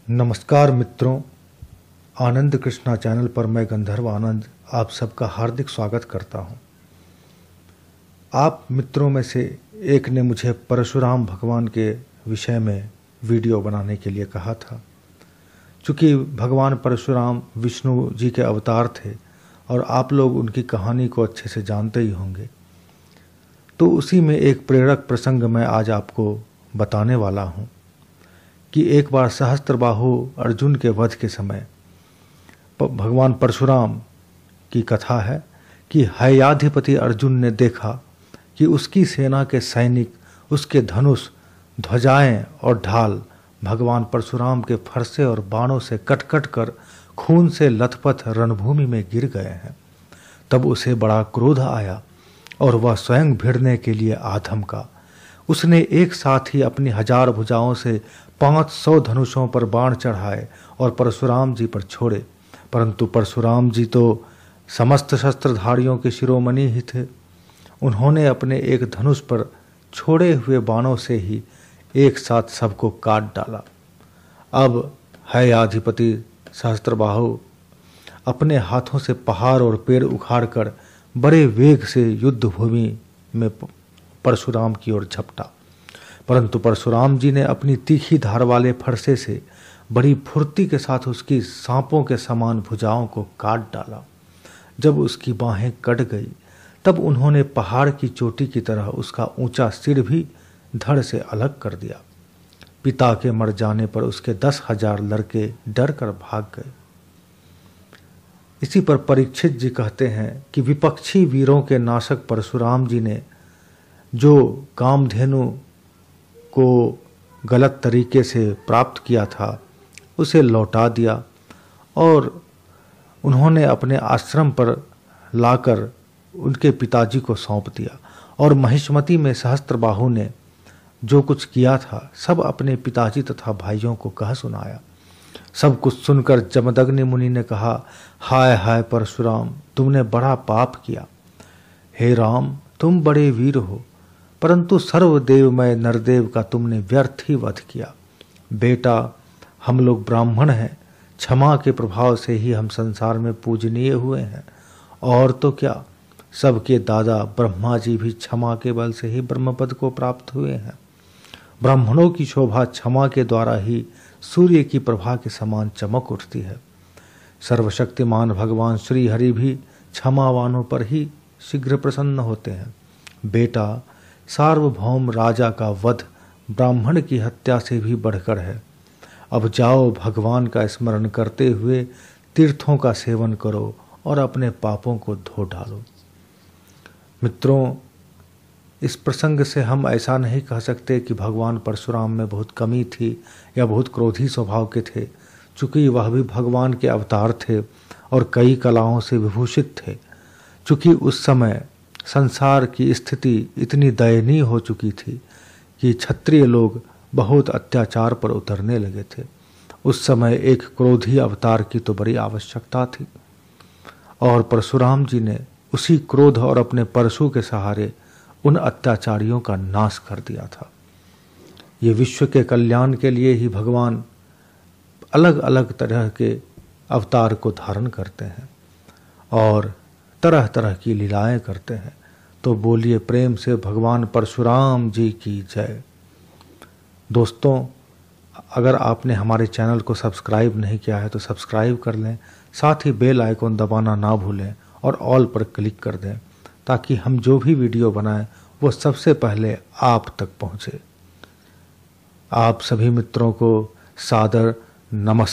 नमस्कार मित्रों, आनंद कृष्णा चैनल पर मैं गंधर्व आनंद आप सबका हार्दिक स्वागत करता हूं। आप मित्रों में से एक ने मुझे परशुराम भगवान के विषय में वीडियो बनाने के लिए कहा था। चूँकि भगवान परशुराम विष्णु जी के अवतार थे और आप लोग उनकी कहानी को अच्छे से जानते ही होंगे, तो उसी में एक प्रेरक प्रसंग मैं आज आपको बताने वाला हूँ कि एक बार सहस्त्रबाहु अर्जुन के वध के समय भगवान परशुराम की कथा है कि हैयाधिपति अर्जुन ने देखा कि उसकी सेना के सैनिक उसके धनुष, ध्वजाएं और ढाल भगवान परशुराम के फरसे और बाणों से कट कट कर खून से लथपथ रणभूमि में गिर गए हैं। तब उसे बड़ा क्रोध आया और वह स्वयं भिड़ने के लिए आधमका। उसने एक साथ ही अपनी 1000 भुजाओं से 500 धनुषों पर बाण चढ़ाए और परशुराम जी पर छोड़े, परंतु परशुराम जी तो समस्त शस्त्रधारियों के शिरोमणि ही थे। उन्होंने अपने एक धनुष पर छोड़े हुए बाणों से ही एक साथ सबको काट डाला। अब हैयाधिपति सहस्त्रबाहु अपने हाथों से पहाड़ और पेड़ उखाड़कर बड़े वेग से युद्ध भूमि में परशुराम की ओर झपटा, परंतु परशुराम जी ने अपनी तीखी धार वाले फरसे से बड़ी फुर्ती के साथ उसकी सांपों के समान भुजाओं को काट डाला। जब उसकी बाहें कट गई तब उन्होंने पहाड़ की चोटी की तरह उसका ऊंचा सिर भी धड़ से अलग कर दिया। पिता के मर जाने पर उसके 10,000 लड़के डर कर भाग गए। इसी पर परीक्षित जी कहते हैं कि विपक्षी वीरों के नाशक परशुराम जी ने जो कामधेनु को गलत तरीके से प्राप्त किया था उसे लौटा दिया और उन्होंने अपने आश्रम पर लाकर उनके पिताजी को सौंप दिया। और महिष्मती में सहस्त्रबाहु ने जो कुछ किया था सब अपने पिताजी तथा भाइयों को कह सुनाया। सब कुछ सुनकर जमदग्नि मुनि ने कहा, हाय हाय परशुराम, तुमने बड़ा पाप किया। हे राम, तुम बड़े वीर हो, परंतु सर्वदेवमय नरदेव का तुमने व्यर्थ ही वध किया। बेटा, हम लोग ब्राह्मण हैं, क्षमा के प्रभाव से ही हम संसार में पूजनीय हुए हैं, और तो क्या, सबके दादा ब्रह्मा जी भी क्षमा के बल से ही ब्रह्मपद को प्राप्त हुए हैं। ब्राह्मणों की शोभा क्षमा के द्वारा ही सूर्य की प्रभा के समान चमक उठती है। सर्वशक्तिमान भगवान श्री हरि भी क्षमावानों पर ही शीघ्र प्रसन्न होते हैं। बेटा, सार्वभौम राजा का वध ब्राह्मण की हत्या से भी बढ़कर है। अब जाओ, भगवान का स्मरण करते हुए तीर्थों का सेवन करो और अपने पापों को धो डालो। मित्रों, इस प्रसंग से हम ऐसा नहीं कह सकते कि भगवान परशुराम में बहुत कमी थी या बहुत क्रोधी स्वभाव के थे, चूँकि वह भी भगवान के अवतार थे और कई कलाओं से विभूषित थे। चूँकि उस समय संसार की स्थिति इतनी दयनीय हो चुकी थी कि क्षत्रिय लोग बहुत अत्याचार पर उतरने लगे थे। उस समय एक क्रोधी अवतार की तो बड़ी आवश्यकता थी और परशुराम जी ने उसी क्रोध और अपने परशु के सहारे उन अत्याचारियों का नाश कर दिया था। ये विश्व के कल्याण के लिए ही भगवान अलग अलग तरह के अवतार को धारण करते हैं और तरह तरह की लीलाएं करते हैं। तो बोलिए प्रेम से भगवान परशुराम जी की जय। दोस्तों, अगर आपने हमारे चैनल को सब्सक्राइब नहीं किया है तो सब्सक्राइब कर लें, साथ ही बेल आइकॉन दबाना ना भूलें और ऑल पर क्लिक कर दें ताकि हम जो भी वीडियो बनाएं वो सबसे पहले आप तक पहुंचे। आप सभी मित्रों को सादर नमस्कार।